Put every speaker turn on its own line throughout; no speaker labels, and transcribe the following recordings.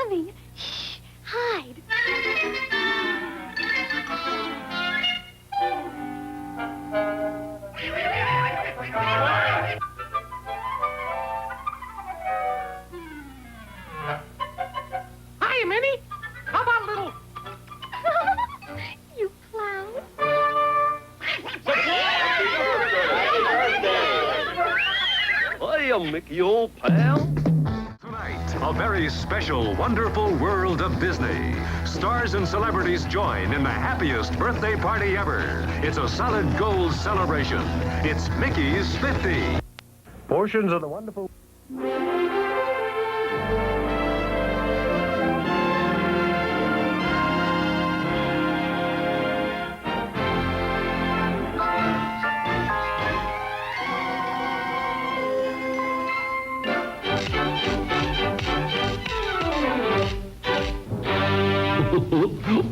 coming. Shh, hide.
Hi, Minnie. How about a little...
You clown.
Hiya, Mickey, old pal.
Tonight, a very special, wonderful world of Disney. Stars and celebrities join in the happiest birthday party ever. It's a solid gold celebration. It's Mickey's 50.
Portions of the wonderful...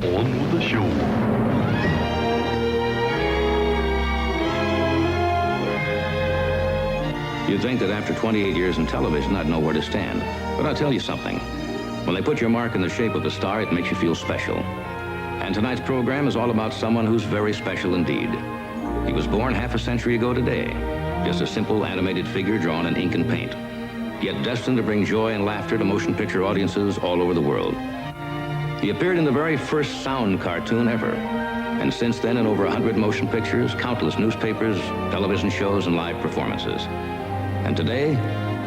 On with the show.
You'd think that after 28 years in television, I'd know where to stand. But I'll tell you something. When they put your mark in the shape of a star, it makes you feel special. And tonight's program is all about someone who's very special indeed. He was born half a century ago today. Just a simple animated figure drawn in ink and paint. Yet destined to bring joy and laughter to motion picture audiences all over the world. He appeared in the very first sound cartoon ever. And since then, in over 100 motion pictures, countless newspapers, television shows, and live performances. And today,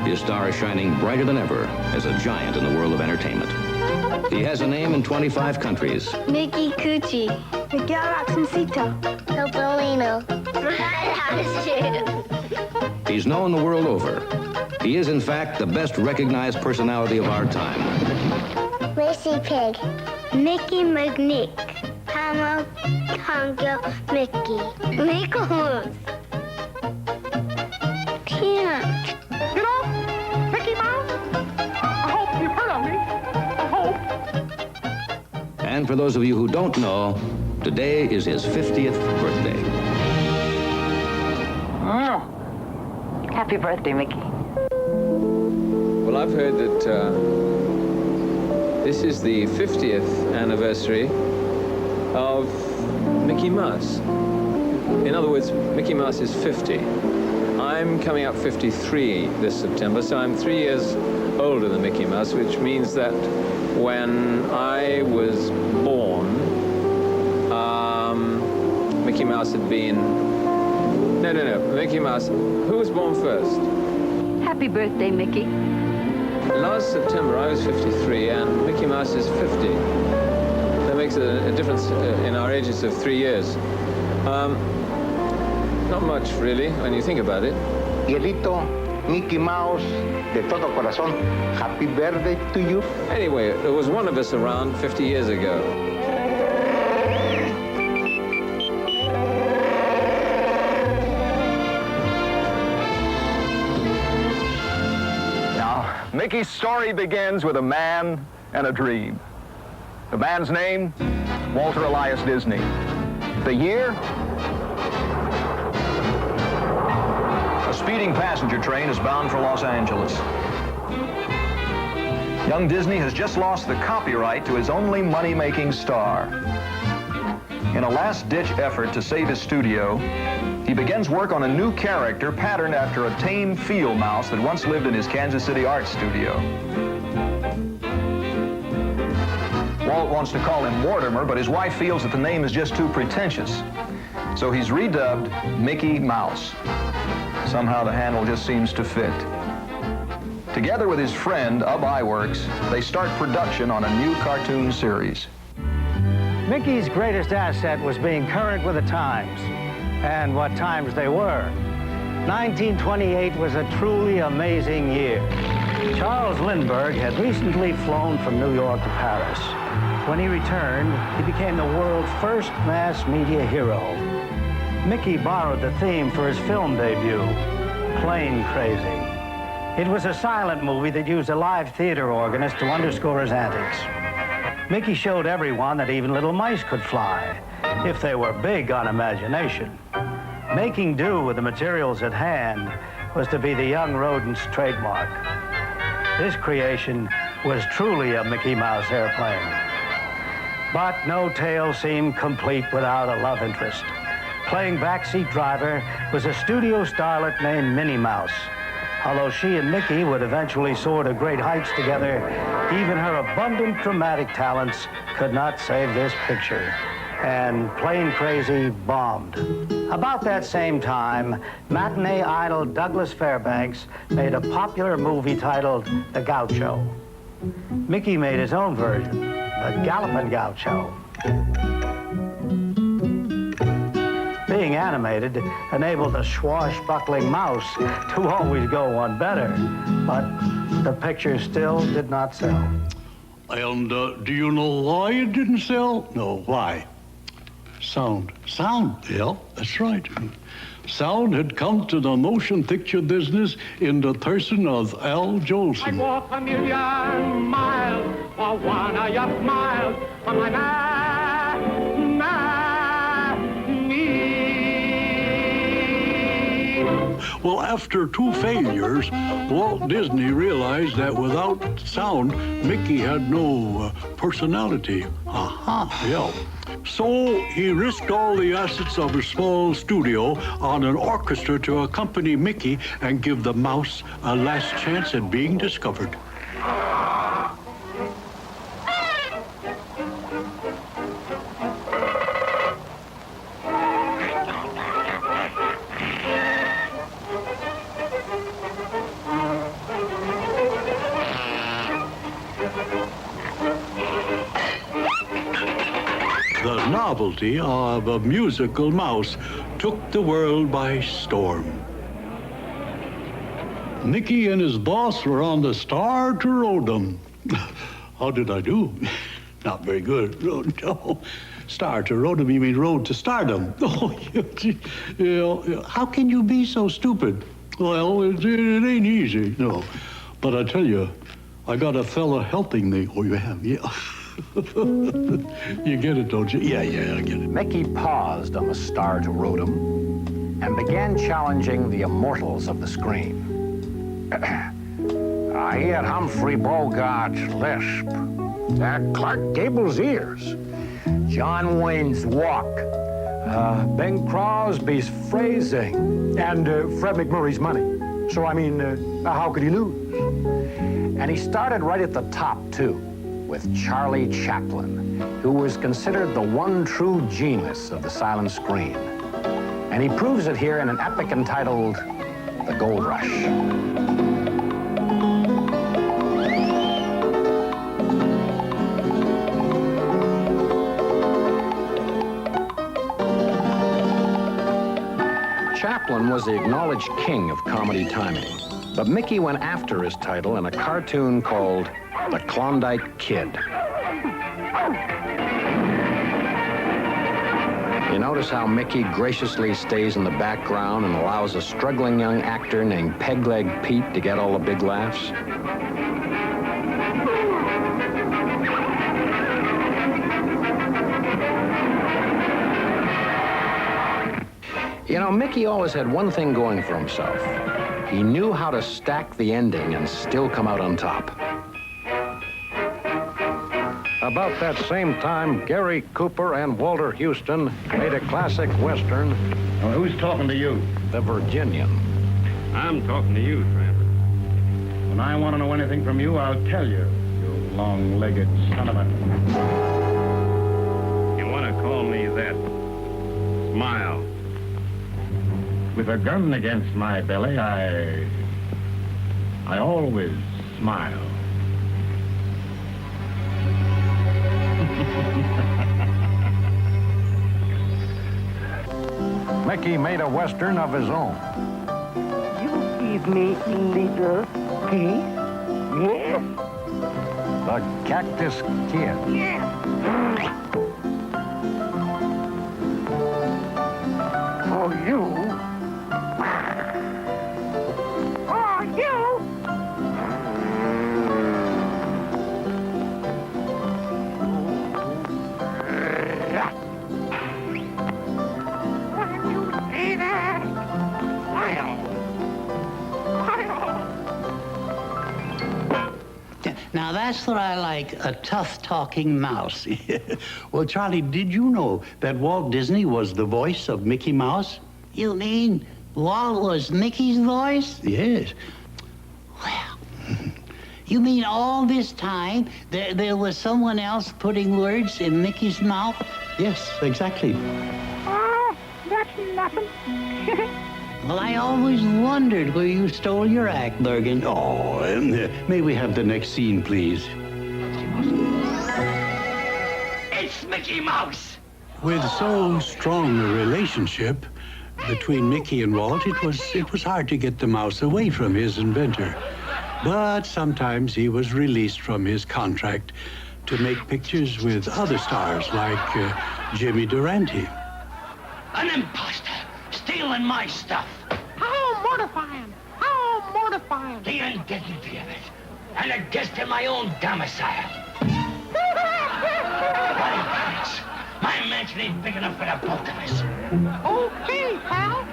his star is shining brighter than ever as a giant in the world of entertainment. He has a name in 25 countries.
Mickey Coochie. Miguel Roxancito. Topolino.
He's known the world over. He is, in fact, the best recognized personality of our time.
Racy Pig. Mickey McNick. Hamo Tongo Mickey. Mickey Mouse. Can't.
You know, Mickey Mouse, I hope you've heard of me. I hope.
And for those of you who don't know, today is his 50th birthday.
Oh, happy birthday, Mickey.
Well, I've heard that this is the 50th anniversary of Mickey Mouse. In other words, Mickey Mouse is 50. I'm coming up 53 this September, so I'm 3 years older than Mickey Mouse, which means that when I was born, Mickey Mouse had been... No, Mickey Mouse... Who was born first?
Happy birthday, Mickey.
Last September, I was 53, and Mickey Mouse is 50. That makes a difference in our ages of 3 years. Not much, really, when you think about it.
Hielito, Mickey Mouse, de todo corazón, happy birthday to you.
Anyway, there was one of us around 50 years ago.
Mickey's story begins with a man and a dream. The man's name, Walter Elias Disney. The year? A speeding passenger train is bound for Los Angeles. Young Disney has just lost the copyright to his only money-making star. In a last-ditch effort to save his studio, he begins work on a new character patterned after a tame field mouse that once lived in his Kansas City art studio. Walt wants to call him Mortimer, but his wife feels that the name is just too pretentious. So he's redubbed Mickey Mouse. Somehow the handle just seems to fit. Together with his friend, Ub Iwerks, they start production on a new cartoon series.
Mickey's greatest asset was being current with the times. And what times they were. 1928 was a truly amazing year. Charles Lindbergh had recently flown from New York to Paris. When he returned, he became the world's first mass media hero. Mickey borrowed the theme for his film debut, Plane Crazy. It was a silent movie that used a live theater organist to underscore his antics. Mickey showed everyone that even little mice could fly, if they were big on imagination. Making do with the materials at hand was to be the young rodent's trademark. This creation was truly a Mickey Mouse airplane. But no tale seemed complete without a love interest. Playing backseat driver was a studio starlet named Minnie Mouse. Although she and Mickey would eventually soar to great heights together, even her abundant dramatic talents could not save this picture. And Plain Crazy bombed. About that same time, matinee idol Douglas Fairbanks made a popular movie titled The Gaucho. Mickey made his own version, The Gallopin' Gaucho. Being animated enabled the swashbuckling mouse to always go one better, but the picture still did not sell.
And do you know why it didn't sell? No, why? Sound. Sound, yeah, that's right. Sound had come to the motion picture business in the person of Al Jolson.
I'd walk 1,000,000 miles for one of your smiles for my
Well, after 2 failures, Walt Disney realized that without sound, Mickey had no personality. Yeah. So he risked all the assets of a small studio on an orchestra to accompany Mickey and give the mouse a last chance at being discovered. The novelty of a musical mouse took the world by storm. Mickey and his boss were on the Star to Rodom. How did I do? Not very good. No. Star to Rodom, you mean road to stardom. Oh, how can you be so stupid? Well, it ain't easy, no. But I tell you, I got a fella helping me. Oh, you have? Yeah. You get it, don't you? Yeah, I get it.
Mickey paused on the Star to Rodom and began challenging the immortals of the screen. I hear Humphrey Bogart's lisp, Clark Gable's ears, John Wayne's walk, Bing Crosby's phrasing, and Fred McMurray's money. So, I mean, how could he lose? And he started right at the top, too, with Charlie Chaplin, who was considered the one true genius of the silent screen. And he proves it here in an epic entitled The Gold Rush. Chaplin was the acknowledged king of comedy timing, but Mickey went after his title in a cartoon called The Klondike Kid. You notice how Mickey graciously stays in the background and allows a struggling young actor named Pegleg Pete to get all the big laughs? You know, Mickey always had one thing going for himself. He knew how to stack the ending and still come out on top.
About that same time, Gary Cooper and Walter Houston made a classic Western.
Well, who's talking to you?
The Virginian.
I'm talking to you, Tramper. When I want to know anything from you, I'll tell you, you long-legged son of a...
You want to call me that? Smile.
With a gun against my belly, I always smile.
Mickey made a Western of his own.
You give me little piece? Yes.
The Cactus Kid.
Yes. For you. For you.
Now, that's what I like, a tough-talking mouse. Well, Charlie, did you know that Walt Disney was the voice of Mickey Mouse?
You mean Walt was Mickey's voice?
Yes.
Well, you mean all this time there was someone else putting words in Mickey's mouth?
Yes, exactly.
Oh, that's nothing.
Well, I always wondered where you stole your act, Bergen.
Oh, may we have the next scene, please?
It's Mickey Mouse!
With so strong a relationship between Mickey and Walt, it was hard to get the mouse away from his inventor. But sometimes he was released from his contract to make pictures with other stars like Jimmy Durante.
An imposter! Stealing my stuff!
How mortifying! How mortifying!
The indignity of it! And a guest in my own domicile! My mansion ain't big enough for the both of us.
Okay, pal.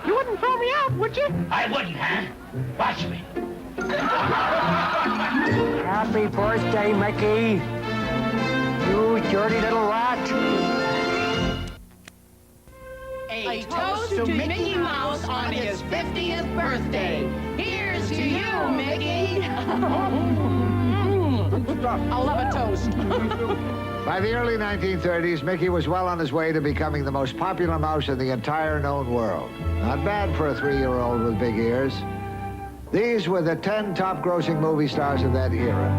You wouldn't throw me out, would you?
I wouldn't, huh? Watch me.
Happy birthday, Mickey. You dirty little rat.
A toast to Mickey Mouse on his 50th birthday. Here's to you, Mickey. I'll love a toast.
By the early 1930s, Mickey was well on his way to becoming the most popular mouse in the entire known world. Not bad for a 3-year-old with big ears. These were the 10 top-grossing movie stars of that era.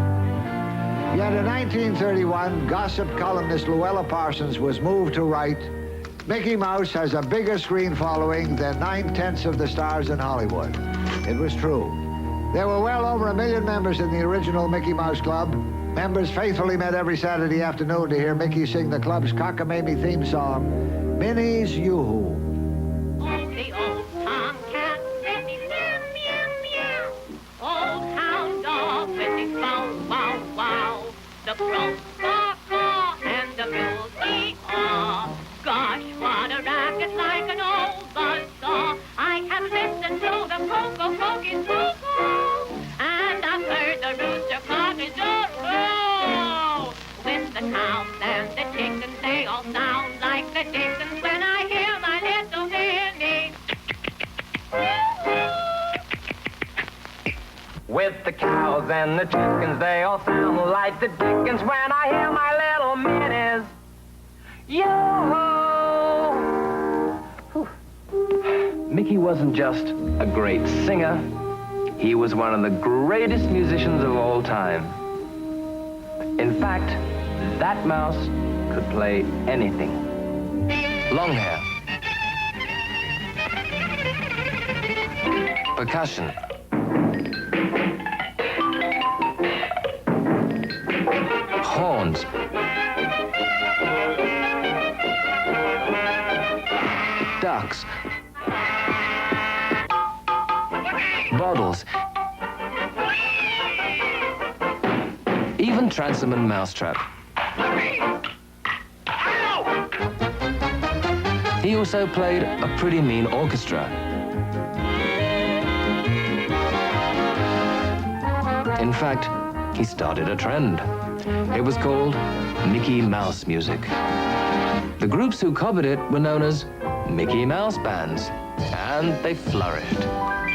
Yet in 1931, gossip columnist Luella Parsons was moved to write, Mickey Mouse has a bigger screen following than 9/10 of the stars in Hollywood. It was true. There were well over 1 million members in the original Mickey Mouse Club. Members faithfully met every Saturday afternoon to hear Mickey sing the club's cockamamie theme song, Minnie's Yoo-Hoo.
The old tomcat with his meow, meow, meow. Old hound dog with his bow, wow, wow. The crow, caw, caw, and the mules, ee-haw. Gosh, what a racket like an old buzzsaw. I have listened to the cocoa croaking cuckoo, and I've heard the rooster cock his oh. With the cows and the chickens, they all sound like the dickens when I hear my little Minnie.
With the cows and the chickens, they all sound like the dickens when I hear my little Minnie's. Yoo-hoo! Mickey wasn't just a great singer. He was one of the greatest musicians of all time. In fact, that mouse could play anything. Long hair. Percussion. Horns. Ducks. Bottles. Even transom and mousetrap. He also played a pretty mean orchestra. In fact, he started a trend. It was called Mickey Mouse music. The groups who covered it were known as Mickey Mouse bands, and they flourished.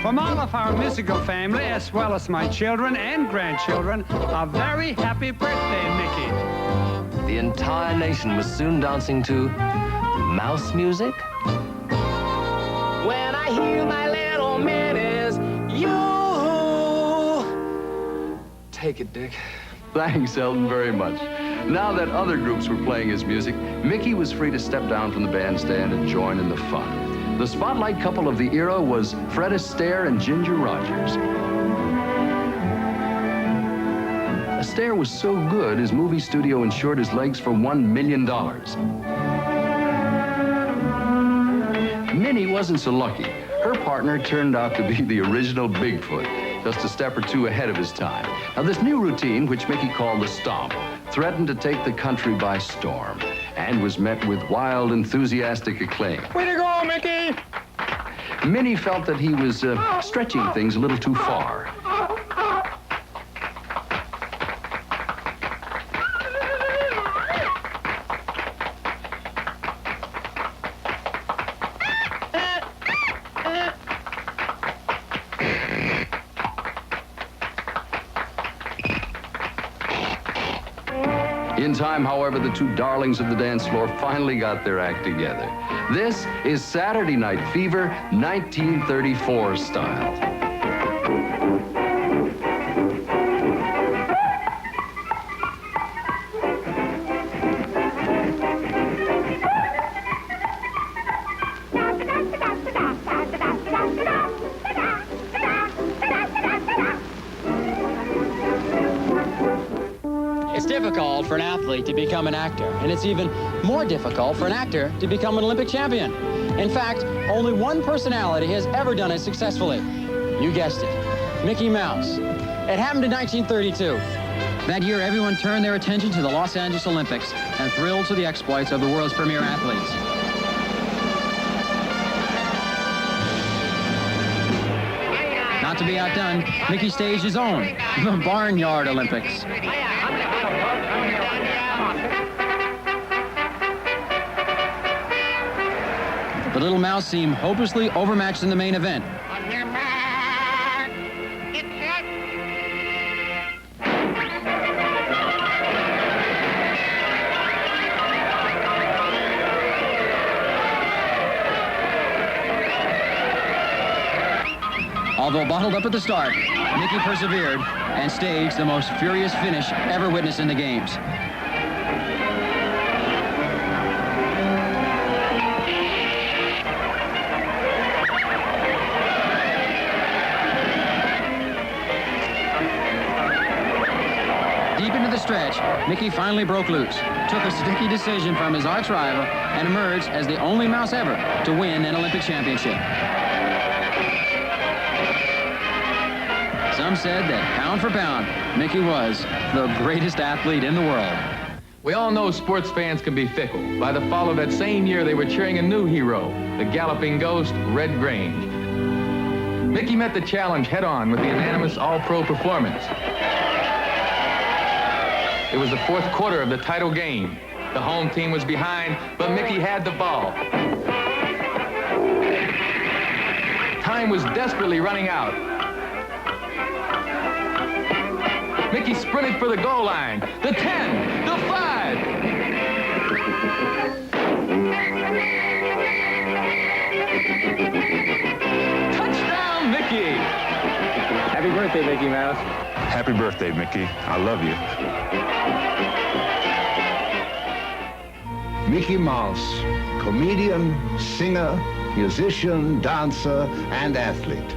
From all of our musical family, as well as my children and grandchildren, a very happy birthday, Mickey.
The entire nation was soon dancing to mouse music. When I hear my little Minnie's, you take it, Dick.
Thanks, Elton, very much. Now that other groups were playing his music, Mickey was free to step down from the bandstand and join in the fun. The spotlight couple of the era was Fred Astaire and Ginger Rogers. Astaire was so good, his movie studio insured his legs for $1 million. Minnie wasn't so lucky. Her partner turned out to be the original Bigfoot, just a step or two ahead of his time. Now, this new routine, which Mickey called the Stomp, threatened to take the country by storm and was met with wild, enthusiastic acclaim.
Way to go, Mickey!
Minnie felt that he was stretching things a little too far. In time, however, the two darlings of the dance floor finally got their act together. This is Saturday Night Fever 1934 style.
It's difficult for an athlete to become an actor, and it's even more difficult for an actor to become an Olympic champion. In fact, only one personality has ever done it successfully. You guessed it, Mickey Mouse. It happened in 1932. That year, everyone turned their attention to the Los Angeles Olympics and thrilled to the exploits of the world's premier athletes. Not to be outdone, Mickey staged his own, the Barnyard Olympics. The little mouse seemed hopelessly overmatched in the main event. Although bottled up at the start, Mickey persevered and staged the most furious finish ever witnessed in the games. Deep into the stretch, Mickey finally broke loose, took a sticky decision from his arch rival, and emerged as the only mouse ever to win an Olympic championship. Some said that pound for pound, Mickey was the greatest athlete in the world.
We all know sports fans can be fickle. By the fall of that same year, they were cheering a new hero, the galloping ghost, Red Grange. Mickey met the challenge head-on with the unanimous all-pro performance. It was the fourth quarter of the title game. The home team was behind, but Mickey had the ball. Time was desperately running out. Mickey sprinted for the goal line. The 10, the 5. Touchdown, Mickey!
Happy birthday, Mickey Mouse.
Happy birthday, Mickey. I love you.
Mickey Mouse, comedian, singer, musician, dancer, and athlete.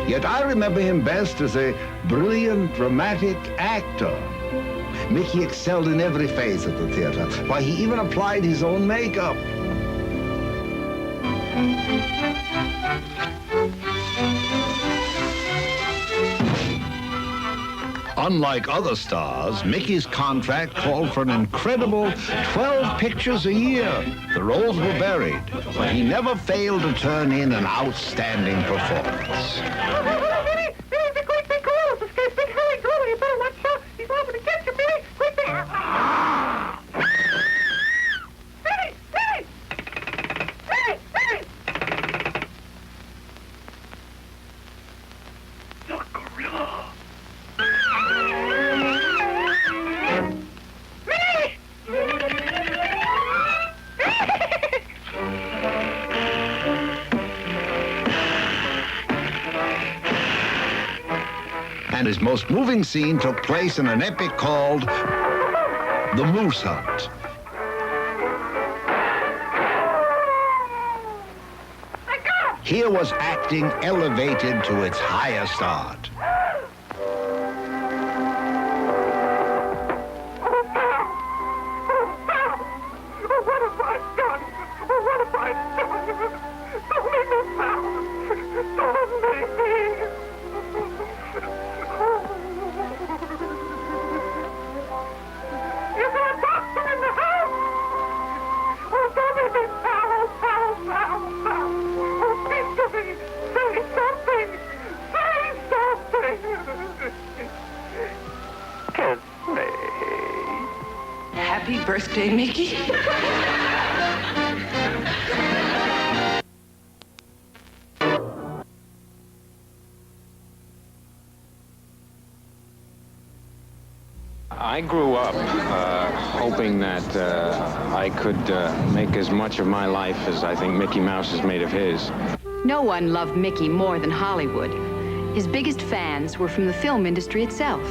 Yet I remember him best as a brilliant, dramatic actor. Mickey excelled in every phase of the theater, why he even applied his own makeup. Unlike other stars, Mickey's contract called for an incredible 12 pictures a year. The roles were varied, but he never failed to turn in an outstanding performance.
Billy, Billy's a great big gorilla. This guy's big hairy gorilla. You better watch out. He's liable to get you, Billy. Quick there. Billy, Billy! Billy, Billy! The gorilla.
And his most moving scene took place in an epic called The Moose Hunt. Here was acting elevated to its highest art.
Happy birthday, Mickey.
I grew up hoping that I could make as much of my life as I think Mickey Mouse has made of his.
No one loved Mickey more than Hollywood. His biggest fans were from the film industry itself.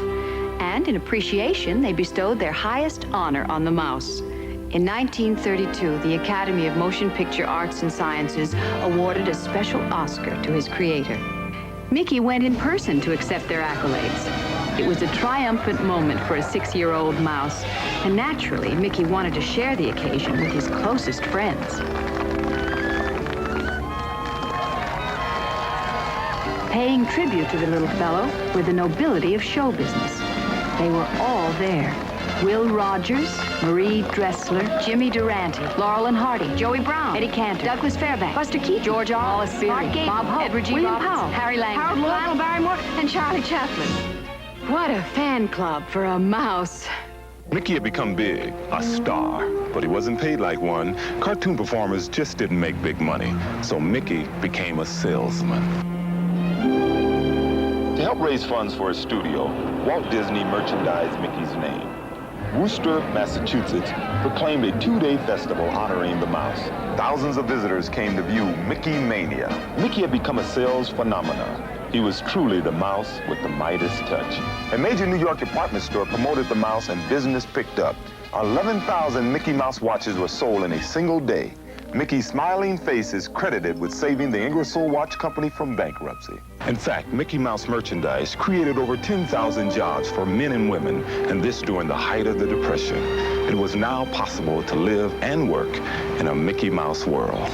And in appreciation, they bestowed their highest honor on the mouse. In 1932, the Academy of Motion Picture Arts and Sciences awarded a special Oscar to his creator. Mickey went in person to accept their accolades. It was a triumphant moment for a 6-year-old mouse, and naturally, Mickey wanted to share the occasion with his closest friends. Paying tribute to the little fellow were the nobility of show business. They were all there. Will Rogers, Marie Dressler, Jimmy Durante, Laurel and Hardy, Joey Brown, Eddie Cantor, Douglas Fairbanks, Buster Keaton, George Wallace Beery, Bob Hope, Edward G. William Powell, Harry Lang, Harold Lionel Barrymore, and Charlie Chaplin. What a fan club for a mouse.
Mickey had become big, a star, but he wasn't paid like one. Cartoon performers just didn't make big money, so Mickey became a salesman.
To help raise funds for his studio, Walt Disney merchandised Mickey's name. Worcester, Massachusetts proclaimed a 2-day festival honoring the mouse. Thousands of visitors came to view Mickey Mania. Mickey had become a sales phenomenon. He was truly the mouse with the Midas touch. A major New York department store promoted the mouse and business picked up. 11,000 Mickey Mouse watches were sold in a single day. Mickey's smiling face is credited with saving the Ingersoll Watch Company from bankruptcy. In fact, Mickey Mouse merchandise created over 10,000 jobs for men and women, and this during the height of the Depression. It was now possible to live and work in a Mickey Mouse world.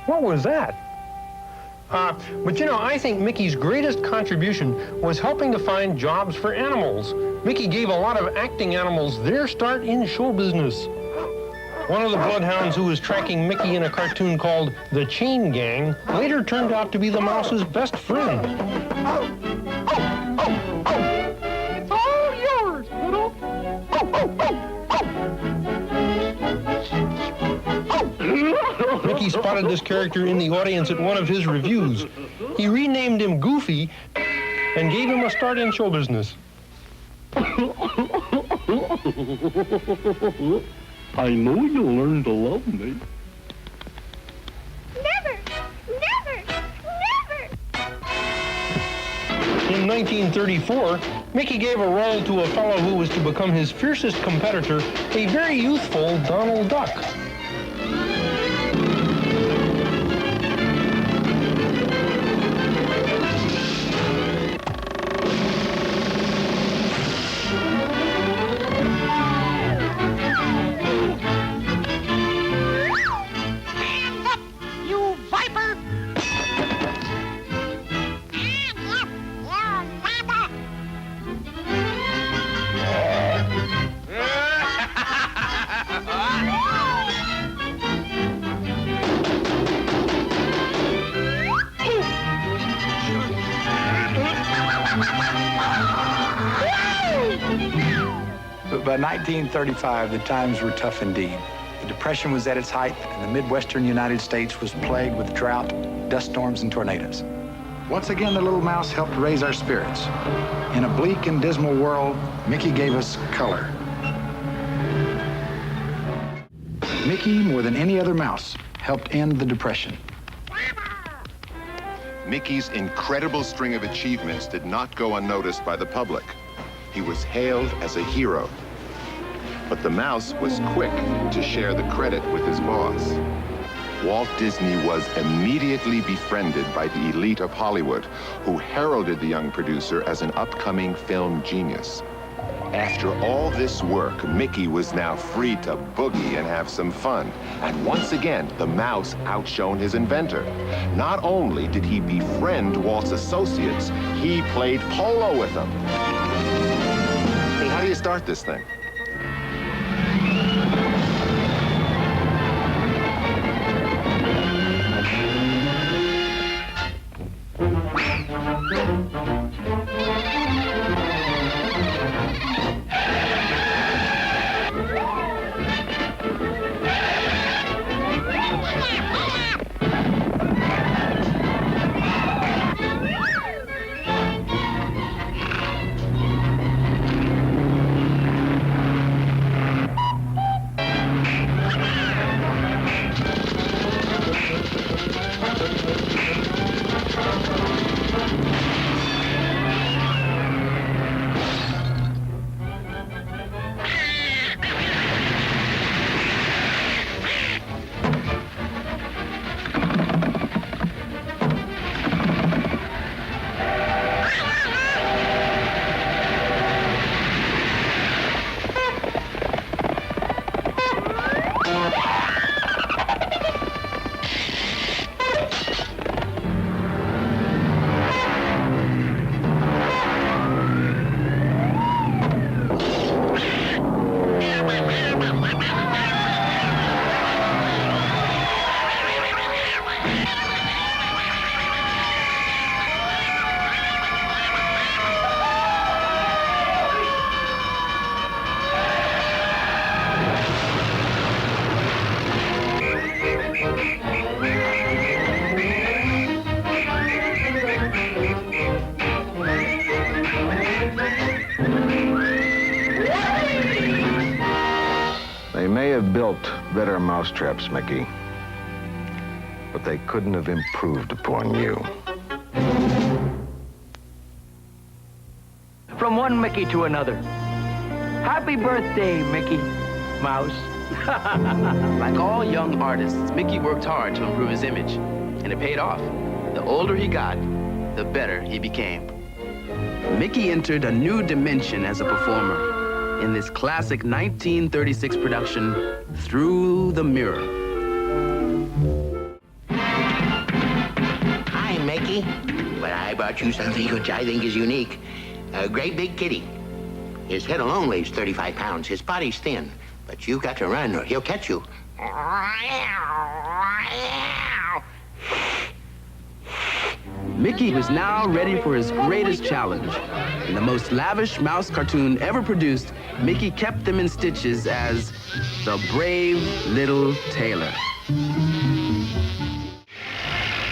What was that? But you know, I think Mickey's greatest contribution was helping to find jobs for animals. Mickey gave a lot of acting animals their start in show business. One of the bloodhounds who was tracking Mickey in a cartoon called The Chain Gang later turned out to be the mouse's best friend.
It's all yours, Poodle.
Mickey spotted this character in the audience at one of his reviews. He renamed him Goofy and gave him a start in show business.
I know you'll learn to love me.
Never, never, never.
In 1934, Mickey gave a role to a fellow who was to become his fiercest competitor, a very youthful Donald Duck.
By 1935, the times were tough indeed. The Depression was at its height, and the Midwestern United States was plagued with drought, dust storms, and tornadoes. Once again, the little mouse helped raise our spirits. In a bleak and dismal world, Mickey gave us color. Mickey, more than any other mouse, helped end the Depression.
Mickey's incredible string of achievements did not go unnoticed by the public. He was hailed as a hero. But the mouse was quick to share the credit with his boss. Walt Disney was immediately befriended by the elite of Hollywood, who heralded the young producer as an upcoming film genius. After all this work, Mickey was now free to boogie and have some fun. And once again, the mouse outshone his inventor. Not only did he befriend Walt's associates, he played polo with them. Hey, how do you start this thing?
They may have built better mousetraps, Mickey, but they couldn't have improved upon you.
From one Mickey to another. Happy birthday, Mickey Mouse.
Like all young artists, Mickey worked hard to improve his image, and it paid off. The older he got, the better he became. Mickey entered a new dimension as a performer in this classic 1936 production, Through the Mirror.
Hi, Mickey. Well, I brought you something which I think is unique. A great big kitty. His head alone weighs 35 pounds. His body's thin, but you've got to run or he'll catch you.
Mickey was now ready for his greatest challenge. In the most lavish mouse cartoon ever produced, Mickey kept them in stitches as the brave little tailor.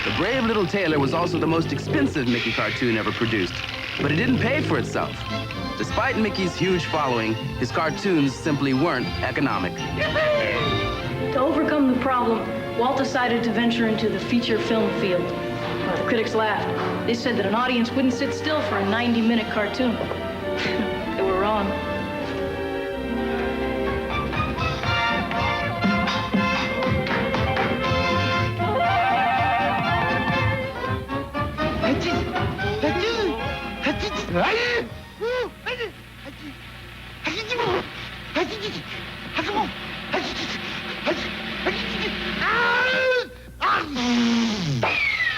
The brave little tailor was also the most expensive Mickey cartoon ever produced, but it didn't pay for itself. Despite Mickey's huge following, his cartoons simply weren't economic.
To overcome the problem, Walt decided to venture into the feature film field. The critics laughed. They said that an audience wouldn't sit still for a 90-minute cartoon. They were wrong.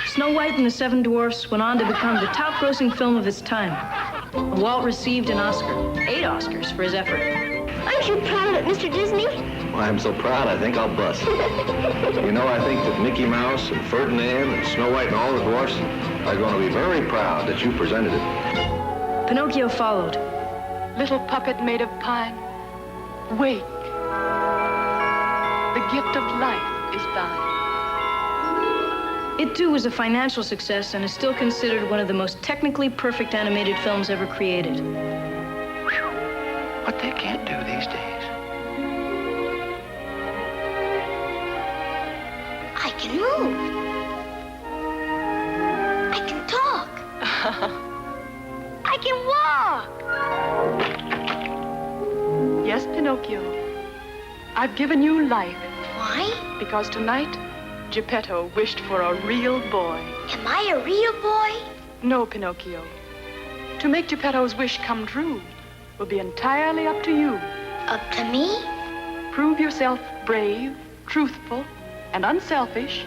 Snow White and the Seven Dwarfs went on to become the top-grossing film of its time. Walt received an Oscar, 8 Oscars, for his effort.
Aren't you proud of it, Mr. Disney?
Well, I'm so proud, I think I'll bust. You know, I think that Mickey Mouse and Ferdinand and Snow White and all the dwarfs are going to be very proud that you presented it.
Pinocchio followed.
Little puppet made of pine,
Wake. The gift of life is thine.
It too was a financial success and is still considered one of the most technically perfect animated films ever created.
What they can't do these days.
I can move. I can talk. I can walk.
Yes, Pinocchio. I've given you life.
Why?
Because tonight, Geppetto wished for a real boy.
Am I a real boy?
No, Pinocchio. To make Geppetto's wish come true will be entirely up to you.
Up to me?
Prove yourself brave, truthful, and unselfish,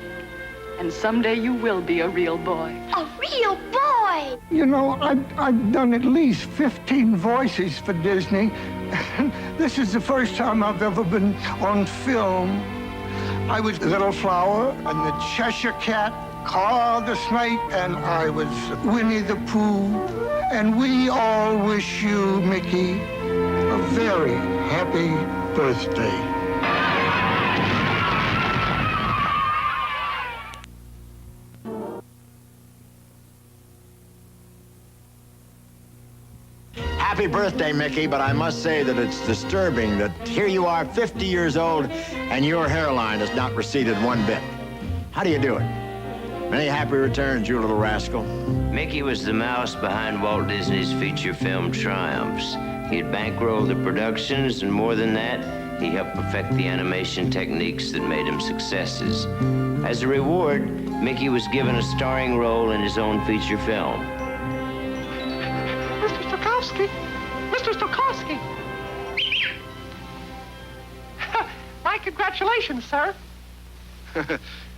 and someday you will be a real boy.
A real boy!
You know, I've done at least 15 voices for Disney. This is the first time I've ever been on film. I was Little Flower and the Cheshire Cat, Claw the Snake, and I was Winnie the Pooh. And we all wish you, Mickey, a very happy birthday.
Happy birthday, Mickey, but I must say that it's disturbing that here you are, 50 years old, and your hairline has not receded one bit. How do you do it? Many happy returns, you little rascal.
Mickey was the mouse behind Walt Disney's feature film triumphs. He'd bankrolled the productions, and more than that, he helped perfect the animation techniques that made him successes. As a reward, Mickey was given a starring role in his own feature film.
Mr. Stokowski! Mr. Stokowski! My congratulations, sir.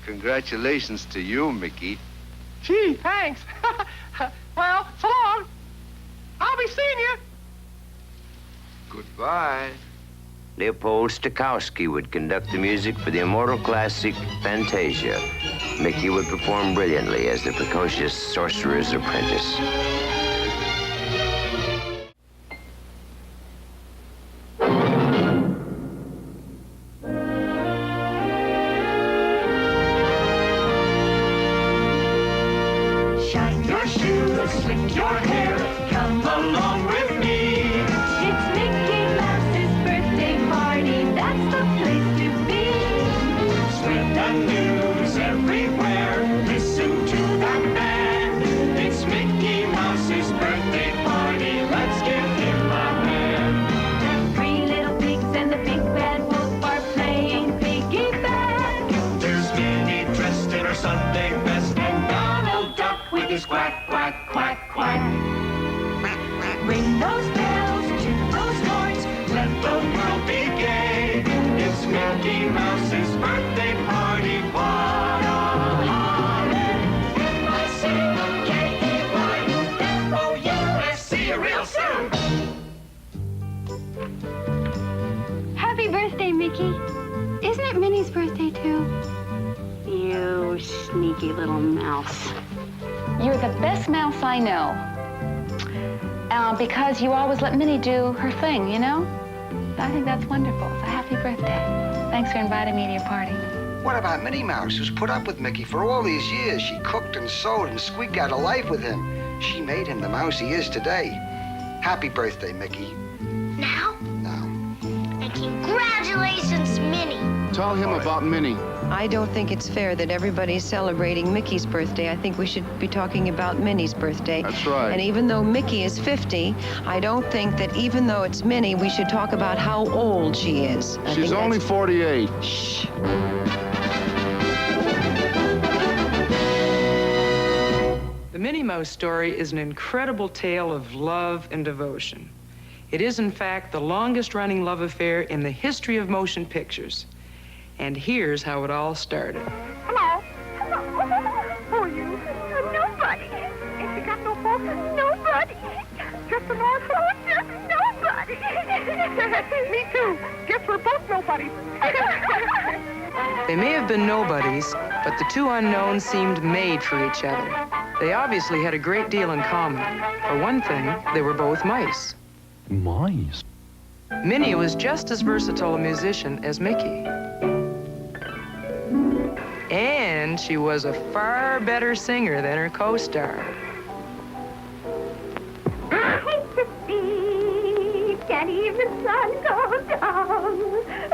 Congratulations to you, Mickey.
Gee, thanks. Well, so long. I'll be seeing you.
Goodbye.
Leopold Stokowski would conduct the music for the immortal classic Fantasia. Mickey would perform brilliantly as the precocious sorcerer's apprentice.
Shine your shoes, slick your hair, come along with me. It's Mickey Mouse's birthday party, that's the place to be. Spread the news everywhere, listen to the band. It's Mickey Mouse's birthday party, let's give him a hand. The three little pigs and the big bad wolf are playing piggy bank. There's Minnie dressed in her Sunday best, and Donald Duck with his quack, quack, quack, quack. Ring those bells, tune those horns, let the world be gay. It's Mickey Mouse's birthday party, what a holiday. M-I-C-K-E-Y-F-O-U-S, see you real soon.
Happy birthday, Mickey. Isn't it Minnie's birthday, too? You sneaky little mouse.
You're the best mouse I know. Because you always let Minnie do her thing, you know? I think that's wonderful. It's a happy birthday. Thanks for inviting me to your party.
What about Minnie Mouse, who's put up with Mickey for all these years? She cooked and sewed and squeaked out a life with him. She made him the mouse he is today. Happy birthday, Mickey.
Now?
Now.
And congratulations, Minnie.
Tell him about Minnie.
I don't think it's fair that everybody's celebrating Mickey's birthday. I think we should be talking about Minnie's birthday.
That's right.
And even though Mickey is 50, I don't think that even though it's Minnie, we should talk about how old she is.
She's only 48.
Shh.
The Minnie Mouse story is an incredible tale of love and devotion. It is, in fact, the longest-running love affair in the history of motion pictures. And here's how it all started.
Hello. Hello. Who are you? Nobody. Ain't you got no folks? Nobody. Just an orphan? Just nobody. Me too. Guess we're both nobodies.
They may have been nobodies, but the two unknowns seemed made for each other. They obviously had a great deal in common. For one thing, they were both mice.
Mice?
Minnie was just as versatile a musician as Mickey. And she was a far better singer than her co-star.
I hate to see can't even sun go down. I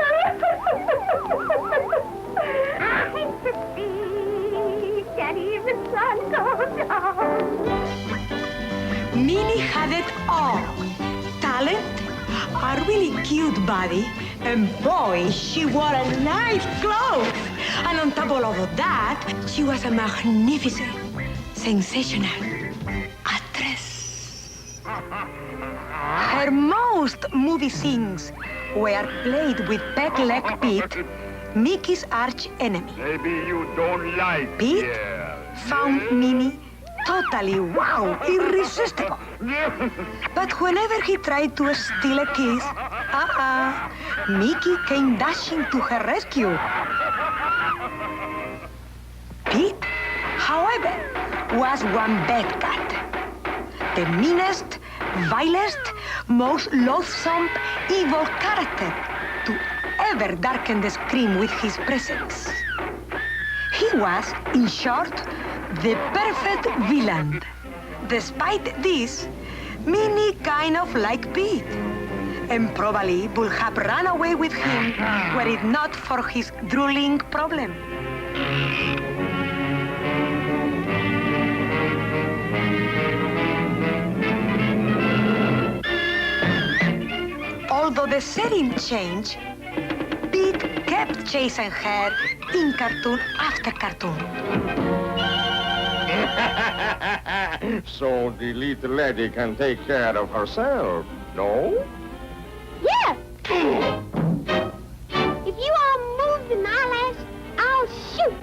hate to see can't even sun go down.
Minnie had it all. Talent, a really cute body, and boy, she wore a nice clothes. And on top of all of that, she was a magnificent, sensational actress. Her most movie scenes were played with Peg-Leg Pete, Mickey's arch enemy.
Maybe you don't like
Pete found Minnie totally, wow, irresistible. But whenever he tried to steal a kiss, Mickey came dashing to her rescue. Pete, however, was one bad cat. The meanest, vilest, most loathsome, evil character to ever darken the screen with his presence. He was, in short, the perfect villain. Despite this, Minnie kind of liked Pete, and probably would have run away with him were it not for his drooling problem. Although the setting changed, Pete kept chasing her in cartoon after cartoon.
So the little lady can take care of herself, no?
Yes! If you all move an eyelash, I'll shoot.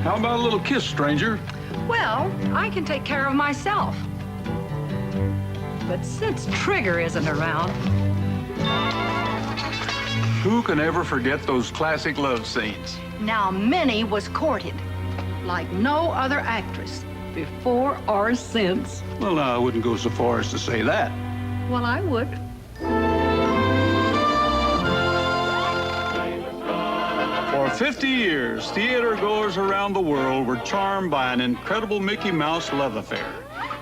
How about a little kiss, stranger?
Well, I can take care of myself. But since Trigger isn't around...
Who can ever forget those classic love scenes?
Now, Minnie was courted like no other actress, before or since.
Well, no, I wouldn't go so far as to say that.
Well, I would.
For 50 years, theater goers around the world were charmed by an incredible Mickey Mouse love affair.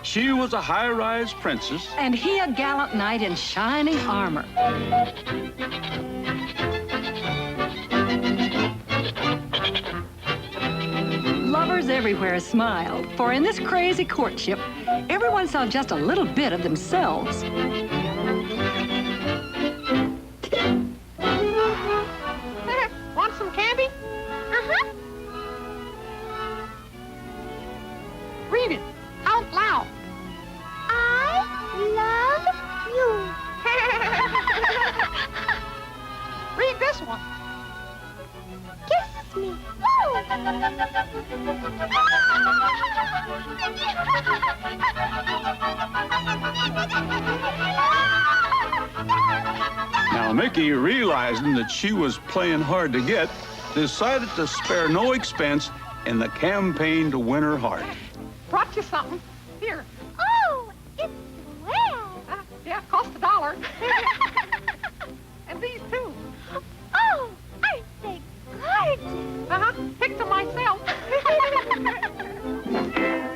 She was a high-rise princess.
And he a gallant knight in shining armor. Lovers everywhere smiled, for in this crazy courtship, everyone saw just a little bit of themselves.
Want some candy? Uh-huh. Read it out loud. I love you. me. Oh!
Now, Mickey, realizing that she was playing hard to get, decided to spare no expense in the campaign to win her heart.
Brought you something. Here.
Oh, it's swell.
Yeah, cost $1. And these too.
Oh, aren't they gorgeous?
Picked them myself.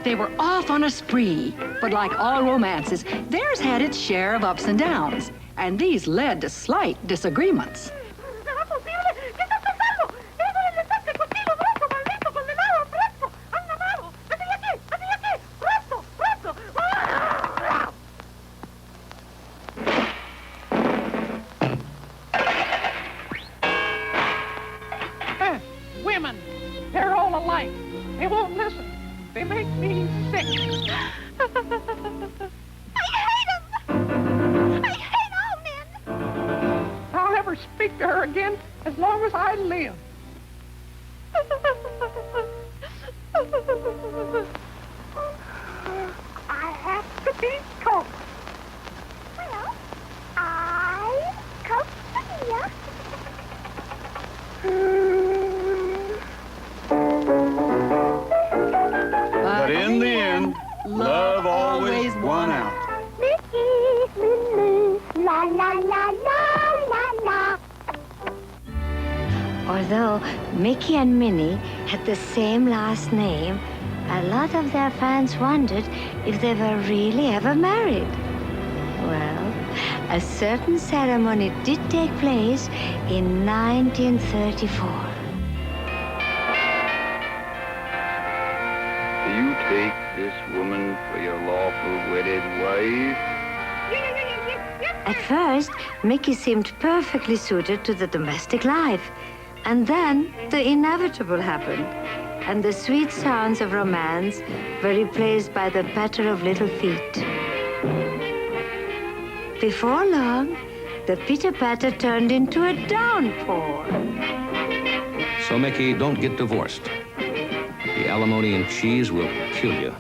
They were off on a spree, but like all romances, theirs had its share of ups and downs, and these led to slight disagreements.
Women, they're all alike. They won't listen. They make me sick. I'll never speak to her again as long as I live. I have to be cold.
Well, I cook for you.
But in the end, love always won out.
Mickey, la la la la la la.
Although Mickey and Minnie had the same last name, a lot of their fans wondered if they were really ever married. Well, a certain ceremony did take place in 1934.
Do you take this woman for your lawful wedded wife?
At first, Mickey seemed perfectly suited to the domestic life. And then the inevitable happened, and the sweet sounds of romance were replaced by the patter of little feet. Before long, the pitter-patter turned into a downpour.
So, Mickey, don't get divorced. The alimony and cheese will kill you.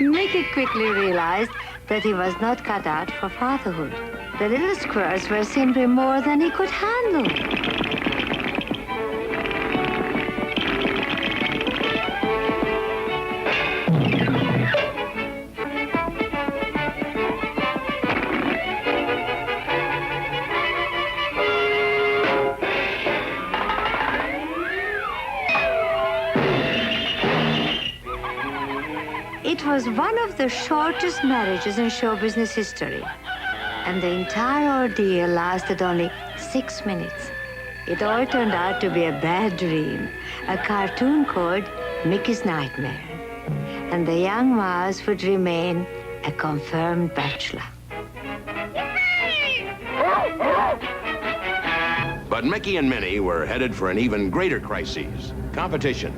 Mickey quickly realized that he was not cut out for fatherhood. The little squirrels were simply more than he could handle. It was one of the shortest marriages in show business history, and the entire ordeal lasted only 6 minutes. It all turned out to be a bad dream, a cartoon called Mickey's Nightmare, and the young mouse would remain a confirmed bachelor.
But Mickey and Minnie were headed for an even greater crisis, competition.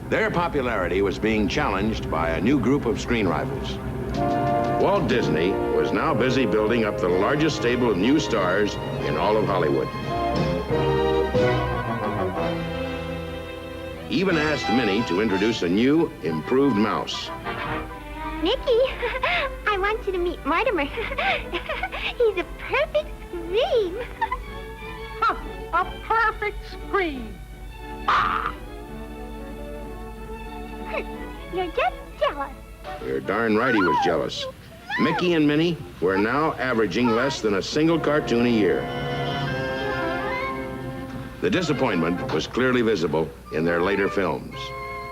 Their popularity was being challenged by a new group of screen rivals. Walt Disney was now busy building up the largest stable of new stars in all of Hollywood. He even asked Minnie to introduce a new, improved mouse.
Mickey, I want you to meet Mortimer. He's a perfect scream.
A perfect scream.
You're just jealous.
You're darn right he was jealous. Mickey and Minnie were now averaging less than a single cartoon a year. The disappointment was clearly visible in their later films.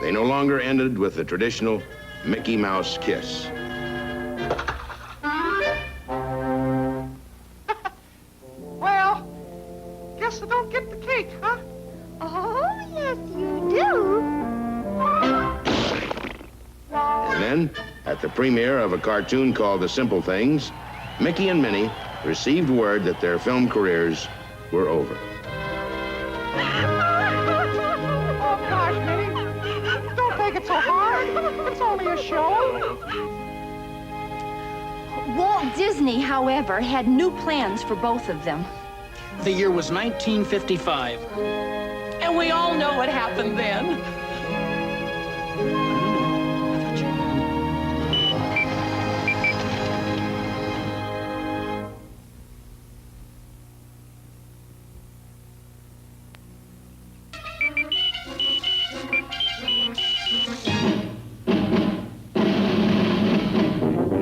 They no longer ended with the traditional Mickey Mouse kiss.
Well, guess I don't get the cake, huh?
Oh, yes, you do.
And then, at the premiere of a cartoon called The Simple Things, Mickey and Minnie received word that their film careers were over.
Oh, gosh, Minnie. Don't take it so hard. It's only a show.
Walt Disney, however, had new plans for both of them.
The year was 1955.
And we all know what happened then.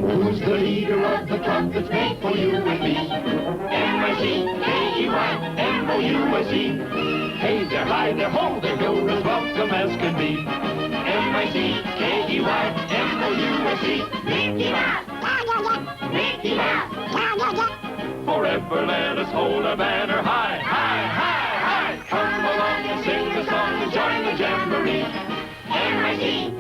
Who's the leader of the club that's made for you and me? M-I-C-K-E-Y-M-O-U-S-E. Hey there, hi there, ho there, you're as welcome as can be. M-I-C-K-E-Y-M-O-U-S-E. Mickey Mouse! Mickey Mouse! Forever let us hold our banner high, high, high, high. Come along and sing the song and join the jamboree. M-I-C-K-E-Y-M-O-U-S-E.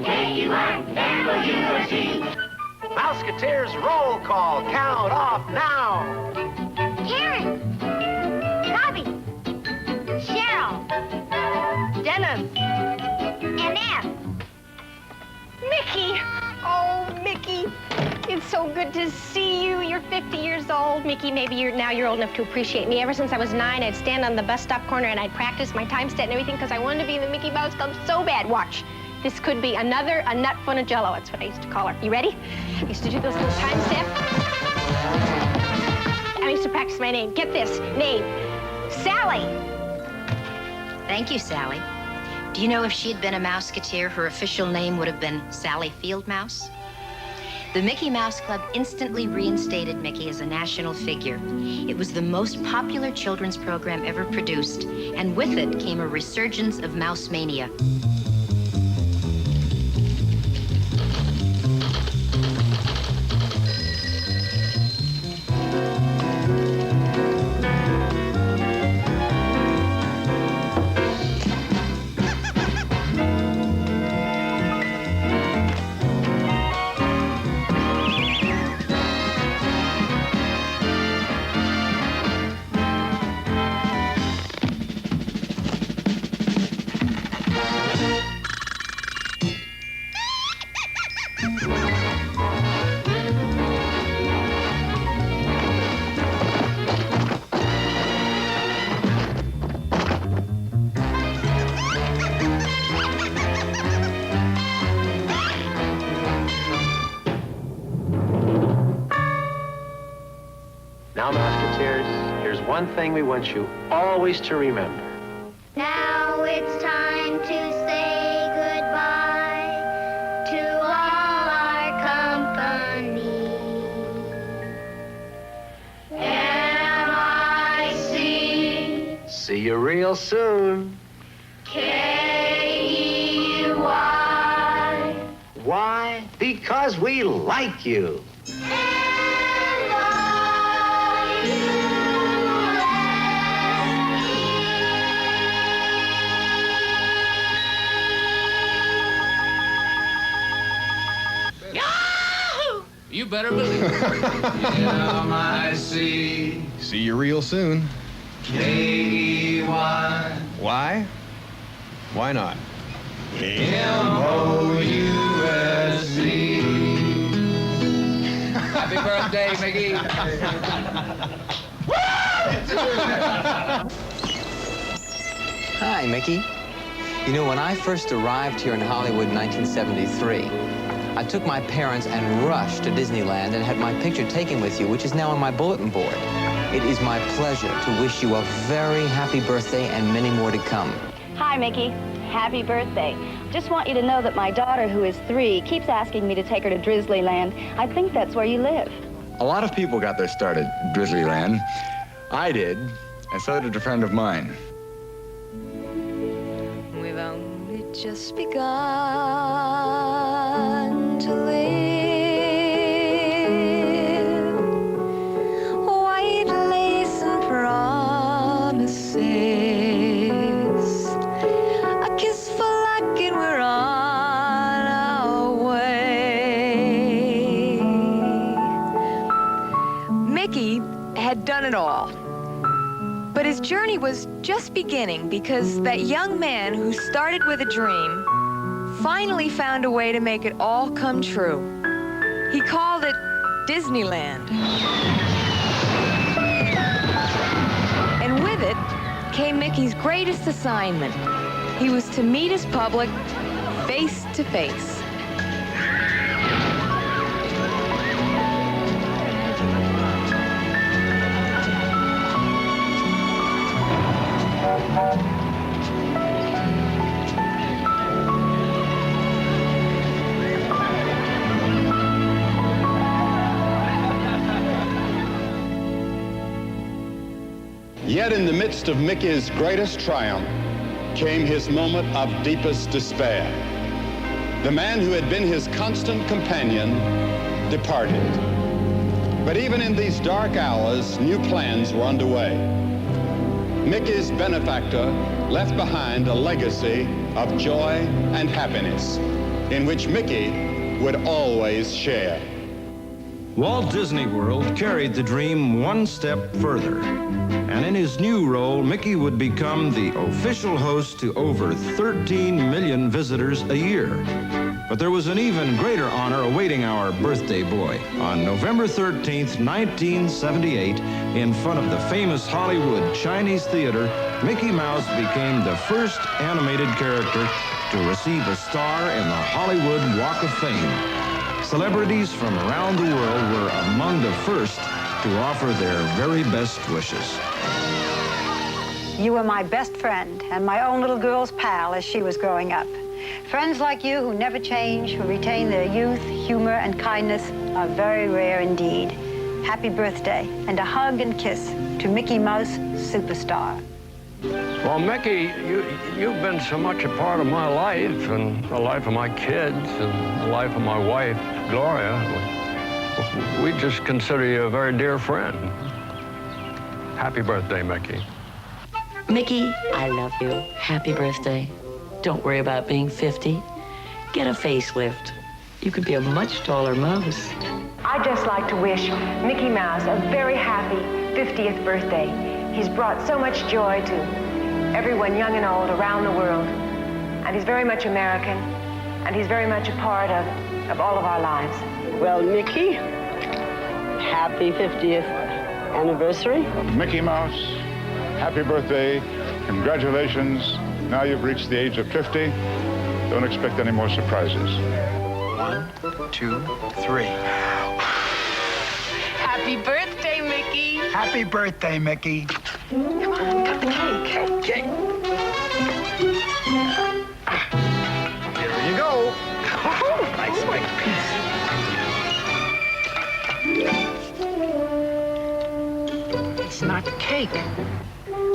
Mouseketeers, roll call. Count off now.
Karen, Bobby, Cheryl, Dennis, and Ann. Mickey! Oh, Mickey, it's so good to see you. You're 50 years old. Mickey, maybe you're old enough to appreciate me. Ever since I was 9, I'd stand on the bus stop corner and I'd practice my time set and everything because I wanted to be in the Mickey Mouse Club so bad. Watch. This could be a nut full of jello. That's what I used to call her. You ready? I used to do those little time steps. I used to practice my name. Get this, name, Sally.
Thank you, Sally. Do you know if she'd been a Mouseketeer, her official name would have been Sally Field Mouse? The Mickey Mouse Club instantly reinstated Mickey as a national figure. It was the most popular children's program ever produced, and with it came a resurgence of mouse mania.
Now, Mouseketeers, here's one thing we want you always to remember.
Now it's time to say goodbye to all our company. M-I-C.
See you real soon.
K-E-Y.
Why? Because we like you.
You better believe it.
M-I-C. See you real soon. K-E-Y. Why? Why not? M-O-U-S-E.
Happy birthday, Mickey.
Hi, Mickey. You know, when I first arrived here in Hollywood in 1973, I took my parents and rushed to Disneyland and had my picture taken with you, which is now on my bulletin board. It is my pleasure to wish you a very happy birthday and many more to come.
Hi, Mickey. Happy birthday. Just want you to know that my daughter, who is 3, keeps asking me to take her to Drizzlyland. I think that's where you live.
A lot of people got their start at Drizzlyland. I did, and so did a friend of mine.
We've only just begun to live. White lace and promises. A kiss for luck and we're on our way.
Mickey had done it all. But his journey was just beginning because that young man who started with a dream
finally found a way to make it all come true. He called it Disneyland. And with it came Mickey's greatest assignment. He was to meet his public face to face.
Yet in the midst of Mickey's greatest triumph came his moment of deepest despair. The man who had been his constant companion departed. But even in these dark hours, new plans were underway. Mickey's benefactor left behind a legacy of joy and happiness in which Mickey would always share.
Walt Disney World carried the dream one step further. And in his new role, Mickey would become the official host to over 13 million visitors a year. But there was an even greater honor awaiting our birthday boy. On November 13th, 1978, in front of the famous Hollywood Chinese Theater, Mickey Mouse became the first animated character to receive a star in the Hollywood Walk of Fame. Celebrities from around the world were among the first to offer their very best wishes.
You were my best friend and my own little girl's pal as she was growing up. Friends like you who never change, who retain their youth, humor, and kindness are very rare indeed. Happy birthday, and a hug and kiss to Mickey Mouse Superstar.
Well, Mickey, you've been so much a part of my life and the life of my kids and the life of my wife, Gloria. We just consider you a very dear friend. Happy birthday, Mickey.
Mickey, I love you. Happy birthday. Don't worry about being 50. Get a facelift. You could be a much taller mouse.
I'd just like to wish Mickey Mouse a very happy 50th birthday. He's brought so much joy to everyone young and old around the world. And he's very much American, and he's very much a part of all of our lives.
Well, Mickey, happy 50th anniversary.
Mickey Mouse, happy birthday. Congratulations. Now you've reached the age of 50. Don't expect any more surprises.
1, 2, 3.
Happy birthday, Mickey.
Happy birthday, Mickey.
Come on, cut the cake.
Okay. Here you go. Nice big piece. It's not cake.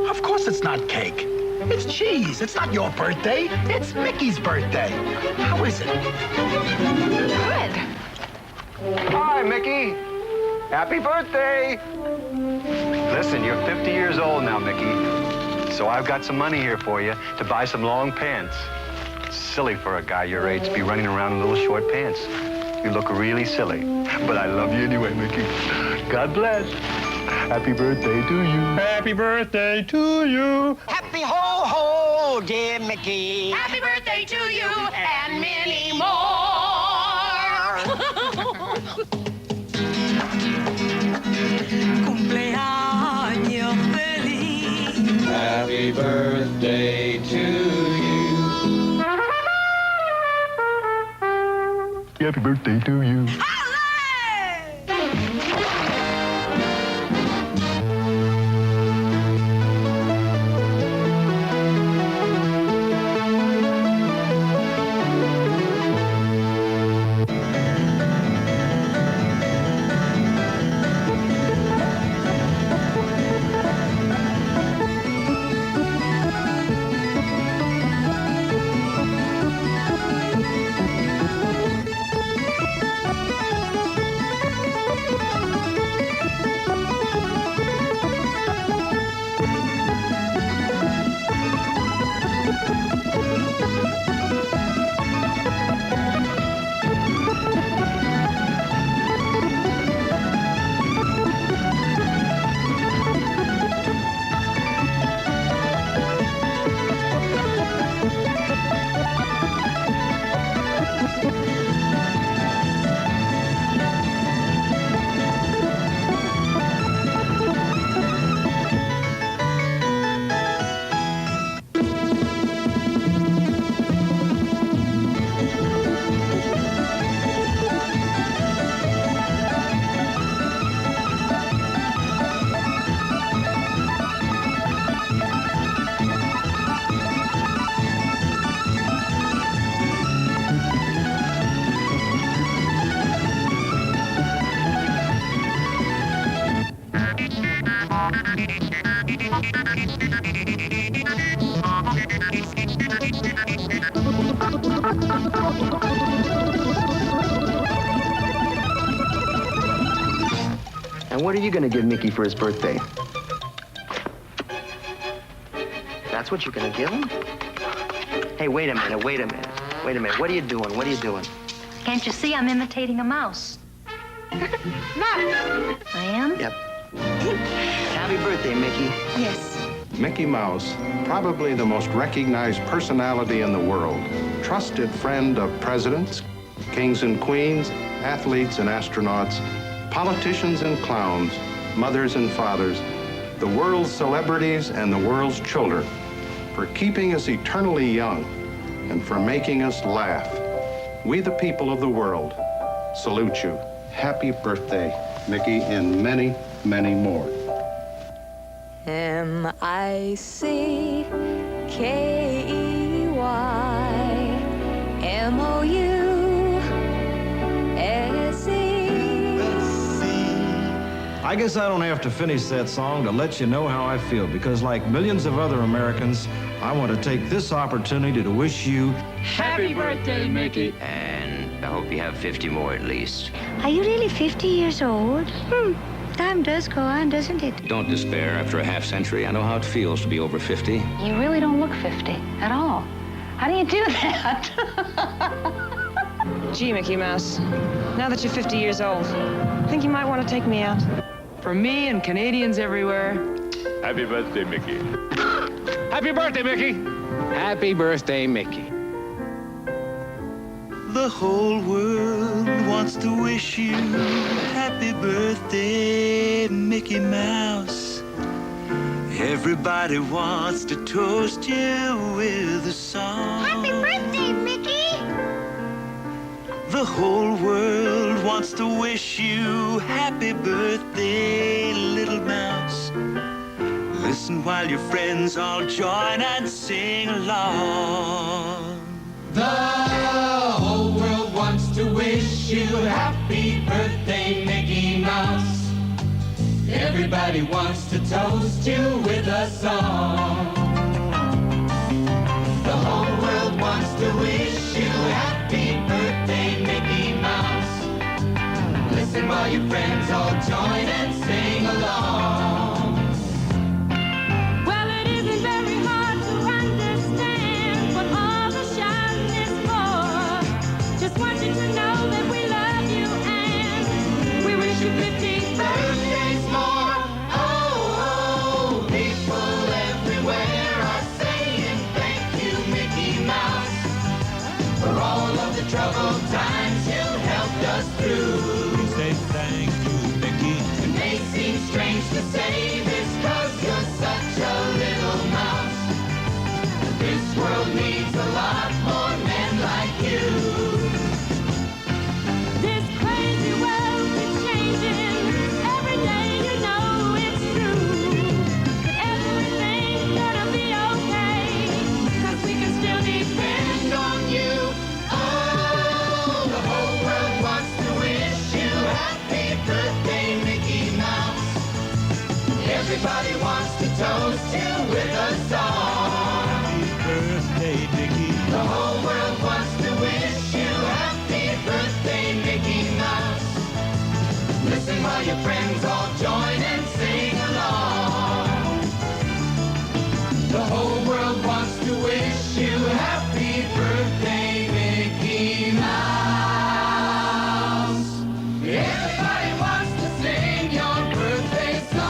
Of course it's not cake. It's cheese. It's not your birthday. It's Mickey's birthday. How is it?
Good.
Hi, Mickey. Happy birthday. Listen, you're 50 years old now, Mickey. So I've got some money here for you to buy some long pants. It's silly for a guy your age to be running around in little short pants. You look really silly. But I love you anyway, Mickey. God bless. Happy birthday to you.
Happy birthday to you.
Happy ho-ho, dear Mickey.
Happy birthday to you and many more. Cumpleaños feliz.
Happy birthday to you.
Happy birthday to you.
And what are you gonna give Mickey for his birthday? That's what you're gonna give him? Hey, wait a minute. What are you doing?
Can't you see I'm imitating a mouse? I am?
Yep. Happy birthday, Mickey.
Yes.
Mickey Mouse, probably the most recognized personality in the world, trusted friend of presidents, kings and queens, athletes and astronauts, politicians and clowns, mothers and fathers, the world's celebrities and the world's children, for keeping us eternally young and for making us laugh. We, the people of the world, salute you. Happy birthday, Mickey, and many, many more.
M-I-C-K-E-Y-M-O-U-S-E.
I guess I don't have to finish that song to let you know how I feel, because like millions of other Americans, I want to take this opportunity to wish you
Happy birthday, Mickey.
And I hope you have 50 more at least.
Are you really 50 years old? Time does go on, doesn't it?
Don't despair after a half century. I know how it feels to be over 50.
You really don't look 50 at all. How do you do that?
Gee, Mickey Mouse, now that you're 50 years old, I think you might want to take me out. For me and Canadians everywhere.
Happy birthday, Mickey.
Happy birthday, Mickey.
Happy birthday, Mickey.
The whole world wants to wish you happy birthday, Mickey Mouse. Everybody wants to toast you with a song.
Happy birthday, Mickey!
The whole world wants to wish you happy birthday, little mouse. Listen while your friends all join and sing along.
The whole world wants to wish you happy birthday, Mickey Mouse. Everybody wants to toast you with a song. The whole world wants to wish you happy birthday, Mickey Mouse. Listen while your friends all join and sing along.
Well, it isn't very hard to understand what all the shouting is for. Just want you to know that we love you and we wish you 50 birthdays more.
Oh, people everywhere are saying thank you, Mickey Mouse, for all of the troubled times you helped us through.
We say thank you, Mickey.
It may seem strange to say this 'cause you're such a little mouse. This world needs a lot more men like you.
This crazy world is changing every day, you know it's true. But everything's gonna be okay, 'cause we can still depend on you.
Oh, the whole world wants to wish you happy birthday, Mickey Mouse. Everybody wants to toast you with a song.
Happy birthday, Mickey.
The whole world wants to wish you happy birthday, Mickey Mouse. Listen while your friends all join and sing along. The whole world wants to wish you happy birthday, Mickey Mouse. Everybody wants to sing your birthday song.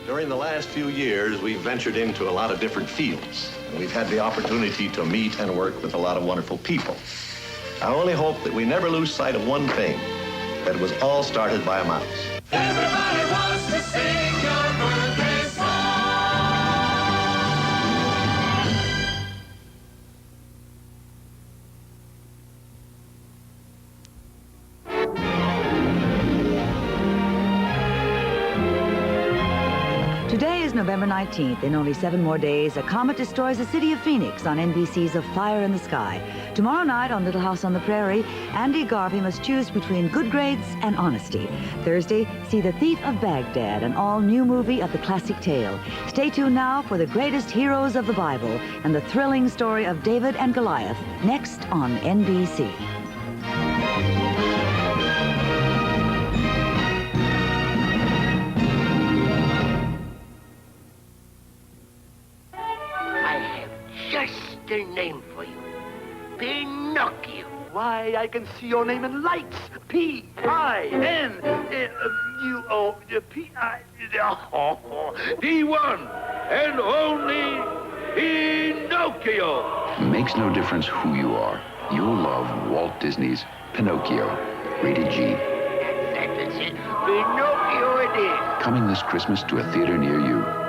During the last few years, we've ventured into a lot of different fields, and we've had the opportunity to meet and work with a lot of wonderful people. I only hope that we never lose sight of one thing, that it was all started by a mouse.
Everybody wants to sing your birthday song.
Today is
November 19th, in only 7 more days, a comet destroys the city of Phoenix on NBC's Of Fire in the Sky. Tomorrow night on Little House on the Prairie, Andy Garvey must choose between good grades and honesty. Thursday, see The Thief of Baghdad, an all-new movie of the classic tale. Stay tuned now for the greatest heroes of the Bible and the thrilling story of David and Goliath, next on NBC.
Their name for you. Pinocchio. Why, I can see your name in lights. P-I-N-U-O. The one and only Pinocchio.
Makes no difference who you are. You'll love Walt Disney's Pinocchio. Rated G.
That's it. Pinocchio it is.
Coming this Christmas to a theater near you.